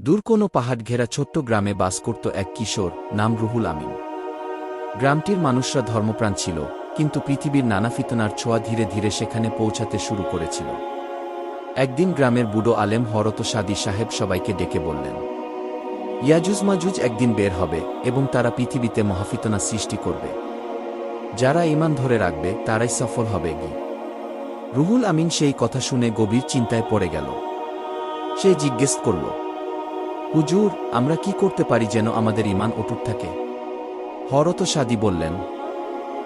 দূর কোনো পাহাড় ঘেরা ছোট্ট গ্রামে বাস করত এক কিশোর, নাম রুহুল আমিন। গ্রামটির মানুষরা ধর্মপ্রাণ ছিল, কিন্তু পৃথিবীর নানা ফিতনার ছোঁয়া ধীরে ধীরে সেখানে পৌঁছাতে শুরু করেছিল। একদিন গ্রামের বুড়ো আলেম হরত সাদি সাহেব সবাইকে ডেকে বললেন, ইয়াজুজ মাজুজ একদিন বের হবে এবং তারা পৃথিবীতে মহাফিতনা সৃষ্টি করবে। যারা ঈমান ধরে রাখবে তারাই সফল হবে। রুহুল আমিন সেই কথা শুনে গভীর চিন্তায় পড়ে গেল। সে জিজ্ঞেস করল, হুজুর, আমরা কি করতে পারি যেন আমাদের ঈমান অটুট থাকে? হরত সাদি বললেন,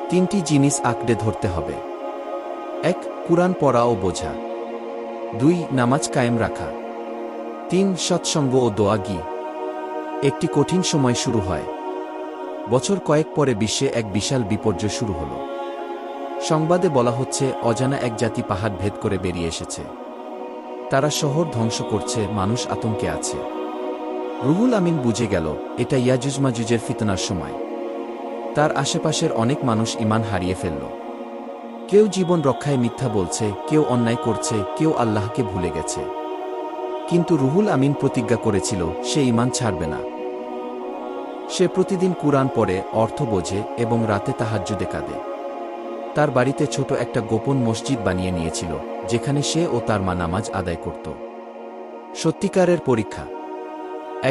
3টি জিনিস আঁকড়ে ধরতে হবে। 1. কুরআন পড়া ও বোঝা। 2. নামাজ কায়েম রাখা। 3. সৎসঙ্গ ও দোয়া গি। একটি কঠিন সময় শুরু হয়। বছর কয়েক পরে বিশ্বে এক বিশাল বিপর্যয় শুরু হল। সংবাদে বলা হচ্ছে অজানা এক জাতি পাহাড় ভেদ করে বেরিয়ে এসেছে। তারা শহর ধ্বংস করছে, মানুষ আতঙ্কে আছে। রুহুল আমিন বুঝে গেল এটা ইয়াজুজ মাজুজের ফিতনার সময়। তার আশেপাশের অনেক মানুষ ঈমান হারিয়ে ফেলল। কেউ জীবন রক্ষায় মিথ্যা বলছে, কেউ অন্যায় করছে, কেউ আল্লাহকে ভুলে গেছে। কিন্তু রুহুল আমিন প্রতিজ্ঞা করেছিল সে ঈমান ছাড়বে না। সে প্রতিদিন কুরআন পড়ে, অর্থ বোঝে এবং রাতে তাহাজ্জুদে কাঁদে। তার বাড়িতে ছোট একটা গোপন মসজিদ বানিয়ে নিয়েছিল, যেখানে সে ও তার মা নামাজ আদায় করত। সত্যিকারের পরীক্ষা।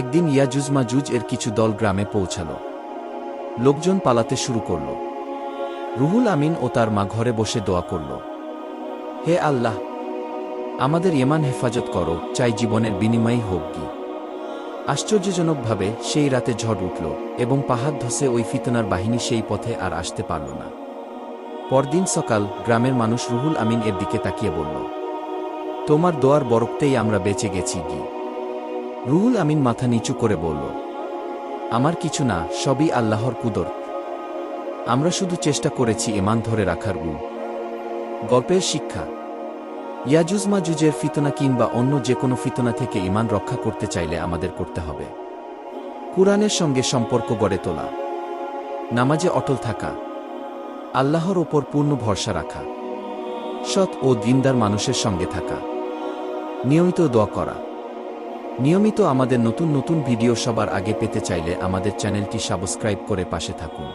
একদিন ইয়াজুজ মাজুজ এর কিছু দল গ্রামে পৌঁছাল। লোকজন পালাতে শুরু করল। রুহুল আমিন ও তার মা ঘরে বসে দোয়া করল, হে আল্লাহ, আমাদের ঈমান হেফাজত করো, চাই জীবনের বিনিময়ই হোক কি। আশ্চর্যজনকভাবে সেই রাতে ঝড় উঠল এবং পাহাড় ধসে ওই ফিতনার বাহিনী সেই পথে আর আসতে পারল না। পরদিন সকাল গ্রামের মানুষ রুহুল আমিন এর দিকে তাকিয়ে বলল, তোমার দোয়ার বরকতেই আমরা বেঁচে গেছি কি। রুহুল আমিন মাথা নিচু করে বলল, আমার কিছু না, সবই আল্লাহর কুদরত। আমরা শুধু চেষ্টা করেছি ঈমান ধরে রাখার। গল্পের শিক্ষা। ইয়াজুজ মাজুজের ফিতনা কিংবা অন্য যে কোনো ফিতনা থেকে ঈমান রক্ষা করতে চাইলে আমাদের করতে হবে কুরআনের সঙ্গে সম্পর্ক গড়ে তোলা, নামাজে অটল থাকা, আল্লাহর ওপর পূর্ণ ভরসা রাখা, সৎ ও দিনদার মানুষের সঙ্গে থাকা, নিয়মিত দোয়া করা। নিয়মিত আমাদের নতুন নতুন ভিডিও সবার আগে পেতে চাইলে আমাদের চ্যানেলটি সাবস্ক্রাইব করে পাশে থাকুন।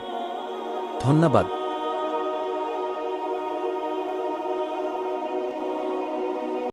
ধন্যবাদ।